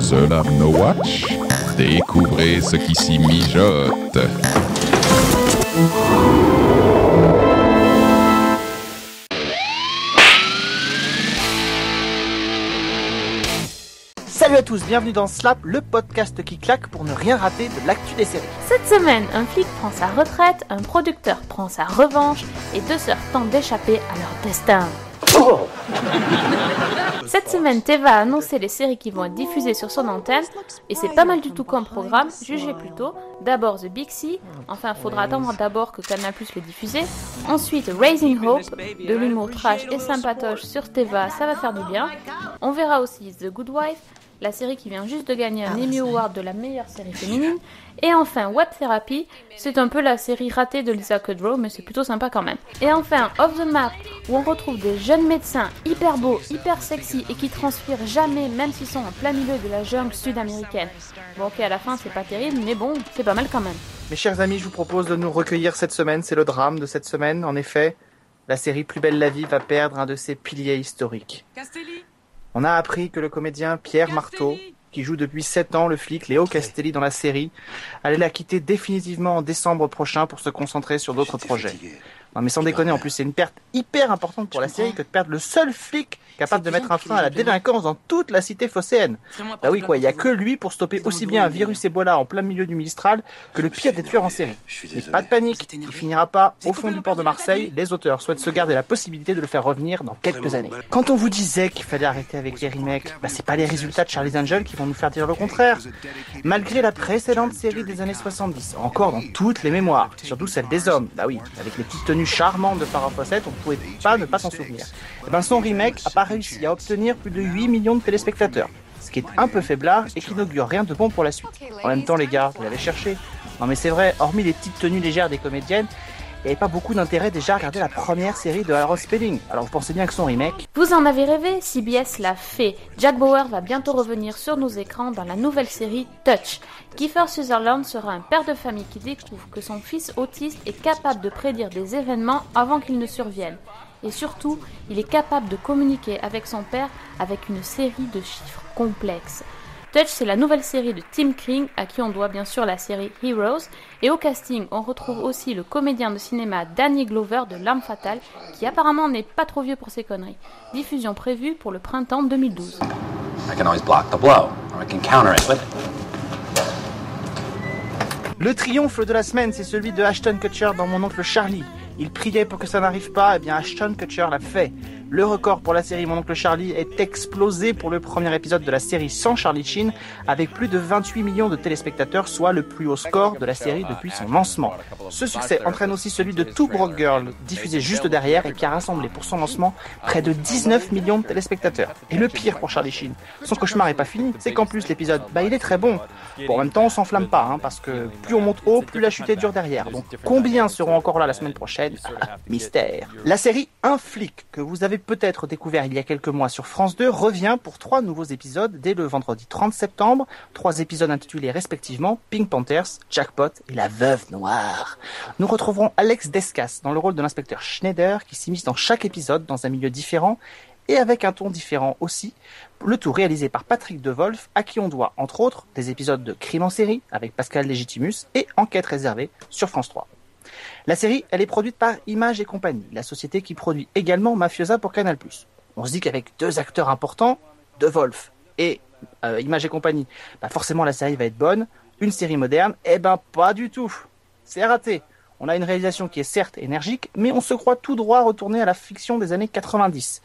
Seul à No Watch, découvrez ce qui s'y mijote. Salut à tous, bienvenue dans Slap, le podcast qui claque pour ne rien rater de l'actu des séries. Cette semaine, un flic prend sa retraite, un producteur prend sa revanche et deux sœurs tentent d'échapper à leur destin. Cette semaine, Teva a annoncé les séries qui vont être diffusées sur son antenne et c'est pas mal du tout comme programme, jugez plutôt. D'abord The Big C, enfin faudra attendre d'abord que Canal+ le diffuse. Ensuite Raising Hope, de l'humour trash et sympatoche sur Teva, ça va faire du bien. On verra aussi The Good Wife, la série qui vient juste de gagner un Emmy Award de la meilleure série féminine. Et enfin Web Therapy, c'est un peu la série ratée de Lisa Kudrow, mais c'est plutôt sympa quand même. Et enfin Off the Map, où on retrouve des jeunes médecins hyper beaux, hyper sexy et qui transpirent jamais, même s'ils sont en plein milieu de la jungle sud-américaine. Bon ok, à la fin c'est pas terrible, mais bon, c'est pas mal quand même. Mes chers amis, je vous propose de nous recueillir cette semaine, c'est le drame de cette semaine. En effet, la série Plus belle la vie va perdre un de ses piliers historiques. On a appris que le comédien Pierre Marteau, qui joue depuis 7 ans le flic Léo Castelli dans la série, allait la quitter définitivement en décembre prochain pour se concentrer sur d'autres projets. Non mais sans déconner, en plus c'est une perte hyper importante pour la série que de perdre le seul flic capable de mettre un frein à la délinquance dans toute la cité phocéenne. Bah oui quoi, il y a que lui pour stopper aussi bien un virus Ebola en plein milieu du Mistral que le pire des tueurs en série. Mais pas de panique, il finira pas au fond du port de Marseille, les auteurs souhaitent se garder la possibilité de le faire revenir dans quelques années. Quand on vous disait qu'il fallait arrêter avec les remakes, bah c'est pas les résultats de Charlie's Angels qui vont nous faire dire le contraire. Malgré la précédente série des années 70, encore dans toutes les mémoires, surtout celle des hommes, bah oui, avec les petites tenues charmantes de Farrah Fawcett, on pouvait pas ne pas s'en souvenir. Et ben son remake a pas réussi à obtenir plus de 8 millions de téléspectateurs, ce qui est un peu faiblard et qui n'augure rien de bon pour la suite. En même temps les gars, vous l'avez cherché. Non mais c'est vrai, hormis les petites tenues légères des comédiennes, il n'y avait pas beaucoup d'intérêt déjà à regarder la première série de Harold Spelling. Alors vous pensez bien que son remake... Vous en avez rêvé, CBS l'a fait. Jack Bauer va bientôt revenir sur nos écrans dans la nouvelle série Touch. Kiefer Sutherland sera un père de famille qui découvre que son fils autiste est capable de prédire des événements avant qu'ils ne surviennent. Et surtout, il est capable de communiquer avec son père avec une série de chiffres complexes. Touch, c'est la nouvelle série de Tim King, à qui on doit bien sûr la série Heroes. Et au casting, on retrouve aussi le comédien de cinéma Danny Glover de L'Arme Fatale, qui apparemment n'est pas trop vieux pour ses conneries. Diffusion prévue pour le printemps 2012. Le triomphe de la semaine, c'est celui de Ashton Kutcher dans Mon oncle Charlie. Il priait pour que ça n'arrive pas, et bien Ashton Kutcher l'a fait. Le record pour la série Mon oncle Charlie est explosé pour le premier épisode de la série sans Charlie Sheen, avec plus de 28 millions de téléspectateurs, soit le plus haut score de la série depuis son lancement. Ce succès entraîne aussi celui de Two Broke Girls, diffusé juste derrière et qui a rassemblé pour son lancement près de 19 millions de téléspectateurs. Et le pire pour Charlie Sheen, son cauchemar est pas fini, c'est qu'en plus l'épisode, il est très bon. Bon, en même temps on s'enflamme pas, parce que plus on monte haut, plus la chute est dure derrière. Donc combien seront encore là la semaine prochaine? Mystère. La série Un flic, que vous avez peut-être découvert il y a quelques mois sur France 2, revient pour 3 nouveaux épisodes dès le vendredi 30 septembre. 3 épisodes intitulés respectivement Pink Panthers, Jackpot et La Veuve Noire. Nous retrouverons Alex Descas dans le rôle de l'inspecteur Schneider qui s'immisce dans chaque épisode dans un milieu différent et avec un ton différent aussi, le tout réalisé par Patrick Devolf, à qui on doit entre autres des épisodes de Crime en série avec Pascal Légitimus et Enquête réservée sur France 3. La série, elle est produite par Image et compagnie, la société qui produit également Mafiosa pour Canal+. On se dit qu'avec 2 acteurs importants, Devolf et Image et compagnie, forcément la série va être bonne. Une série moderne, pas du tout. C'est raté. On a une réalisation qui est certes énergique, mais on se croit tout droit retourné à la fiction des années 90.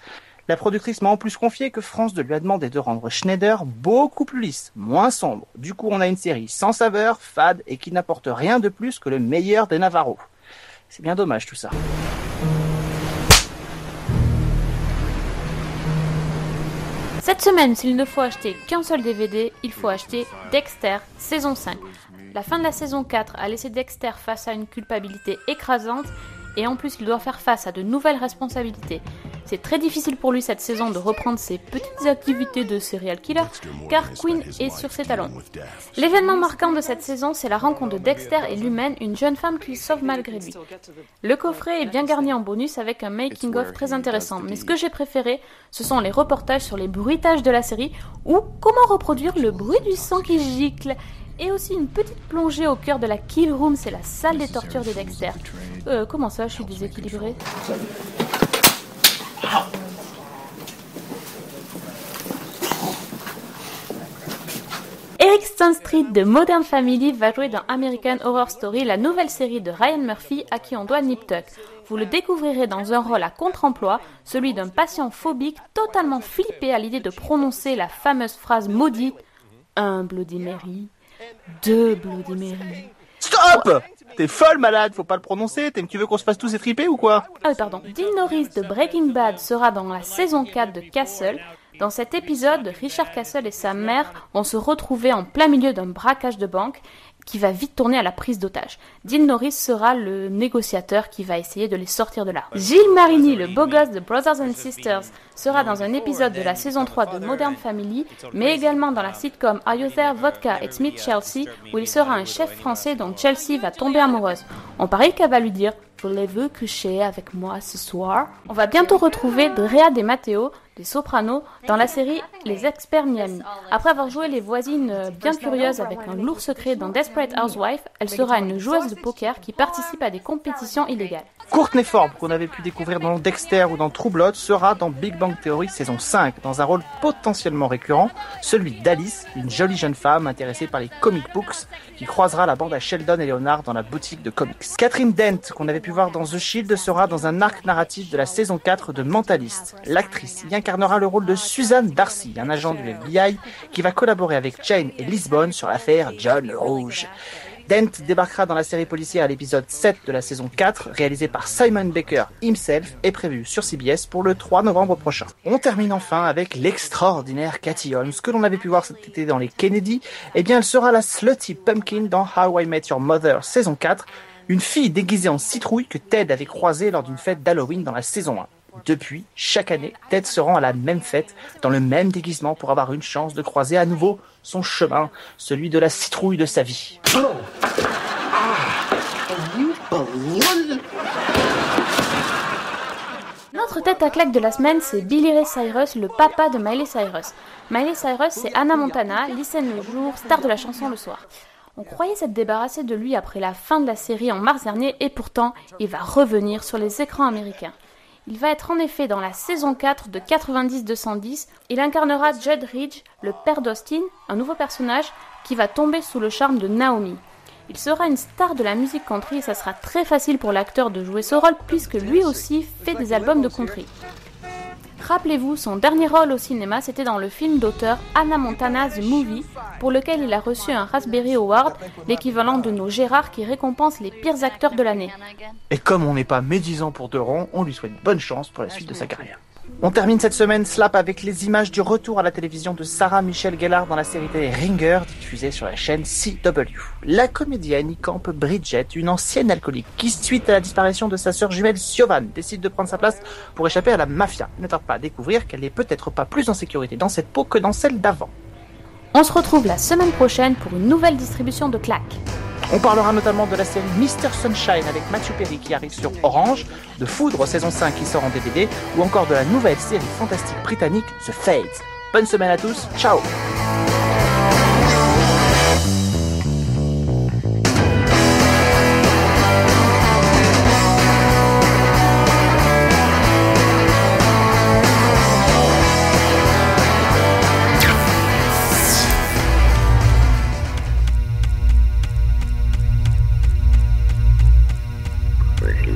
La productrice m'a en plus confié que France 2 lui a demandé de rendre Schneider beaucoup plus lisse, moins sombre. Du coup, on a une série sans saveur, fade et qui n'apporte rien de plus que le meilleur des Navarro. C'est bien dommage tout ça. Cette semaine, s'il ne faut acheter qu'un seul DVD, il faut acheter Dexter, saison 5. La fin de la saison 4 a laissé Dexter face à une culpabilité écrasante et en plus il doit faire face à de nouvelles responsabilités. C'est très difficile pour lui cette saison de reprendre ses petites activités de serial killer, car Quinn est sur ses talons. L'événement marquant de cette saison, c'est la rencontre de Dexter et Lumen, une jeune femme qui sauve malgré lui. Le coffret est bien garni en bonus avec un making-of très intéressant, mais ce que j'ai préféré, ce sont les reportages sur les bruitages de la série, ou comment reproduire le bruit du sang qui gicle. Et aussi une petite plongée au cœur de la Kill Room, c'est la salle des tortures de Dexter. Comment ça, je suis déséquilibrée? Eric Stonestreet de Modern Family va jouer dans American Horror Story, la nouvelle série de Ryan Murphy à qui on doit Nip Tuck. Vous le découvrirez dans un rôle à contre-emploi, celui d'un patient phobique totalement flippé à l'idée de prononcer la fameuse phrase maudite « un Bloody Mary, deux Bloody Mary ». Stop! T'es folle malade, faut pas le prononcer, tu veux qu'on se fasse tous étriper ou quoi? Ah oui, pardon. Dean Norris de Breaking Bad sera dans la saison 4 de Castle. Dans cet épisode, Richard Castle et sa mère vont se retrouver en plein milieu d'un braquage de banque qui va vite tourner à la prise d'otage. Dean Norris sera le négociateur qui va essayer de les sortir de là. Gilles Marini, le beau gosse de Brothers and Sisters, sera dans un épisode de la saison 3 de Modern Family, mais également dans la sitcom Are You There, Vodka et Meet Chelsea, où il sera un chef français dont Chelsea va tomber amoureuse. On parie qu'elle va lui dire « Voulez-vous coucher avec moi ce soir ?» On va bientôt retrouver Drea De Matteo, des Sopranos, dans la série Les Experts Miami. Après avoir joué les voisines bien curieuses avec un lourd secret dans Desperate Housewives, elle sera une joueuse de poker qui participe à des compétitions illégales. Courtney Forbes, qu'on avait pu découvrir dans Dexter ou dans True Blood, sera dans Big Bang Theory saison 5, dans un rôle potentiellement récurrent, celui d'Alice, une jolie jeune femme intéressée par les comic books, qui croisera la bande à Sheldon et Leonard dans la boutique de comics. Catherine Dent, qu'on avait pu voir dans The Shield, sera dans un arc narratif de la saison 4 de Mentalist. L'actrice y incarnera le rôle de Susan Darcy, un agent du FBI qui va collaborer avec Jane et Lisbonne sur l'affaire John le Rouge. Dent débarquera dans la série policière à l'épisode 7 de la saison 4, réalisé par Simon Baker himself, et prévu sur CBS pour le 3 novembre prochain. On termine enfin avec l'extraordinaire Katie Holmes, que l'on avait pu voir cet été dans les Kennedy. Eh bien, elle sera la Slutty Pumpkin dans How I Met Your Mother saison 4, une fille déguisée en citrouille que Ted avait croisée lors d'une fête d'Halloween dans la saison 1. Depuis, chaque année, Ted se rend à la même fête, dans le même déguisement pour avoir une chance de croiser à nouveau son chemin, celui de la citrouille de sa vie. Notre tête à claque de la semaine, c'est Billy Ray Cyrus, le papa de Miley Cyrus. Miley Cyrus, c'est Hannah Montana, lycéenne le jour, star de la chanson le soir. On croyait s'être débarrassé de lui après la fin de la série en mars dernier, et pourtant, il va revenir sur les écrans américains. Il va être en effet dans la saison 4 de 90-210. Il incarnera Judd Ridge, le père d'Austin, un nouveau personnage qui va tomber sous le charme de Naomi. Il sera une star de la musique country et ça sera très facile pour l'acteur de jouer ce rôle puisque lui aussi fait des albums de country. Rappelez-vous, son dernier rôle au cinéma, c'était dans le film d'auteur Hannah Montana The Movie, pour lequel il a reçu un Raspberry Award, l'équivalent de nos Gérard qui récompense les pires acteurs de l'année. Et comme on n'est pas médisant pour deux ronds, on lui souhaite bonne chance pour la suite de sa carrière. On termine cette semaine Slap avec les images du retour à la télévision de Sarah Michelle Gellar dans la série télé Ringer, diffusée sur la chaîne CW. La comédienne y campe Bridget, une ancienne alcoolique qui, suite à la disparition de sa sœur jumelle Siobhan, décide de prendre sa place pour échapper à la mafia. Ne tarde pas à découvrir qu'elle n'est peut-être pas plus en sécurité dans cette peau que dans celle d'avant. On se retrouve la semaine prochaine pour une nouvelle distribution de claques. On parlera notamment de la série Mr. Sunshine avec Matthew Perry qui arrive sur Orange, de Foudre saison 5 qui sort en DVD, ou encore de la nouvelle série fantastique britannique The Fades. Bonne semaine à tous, ciao! Pretty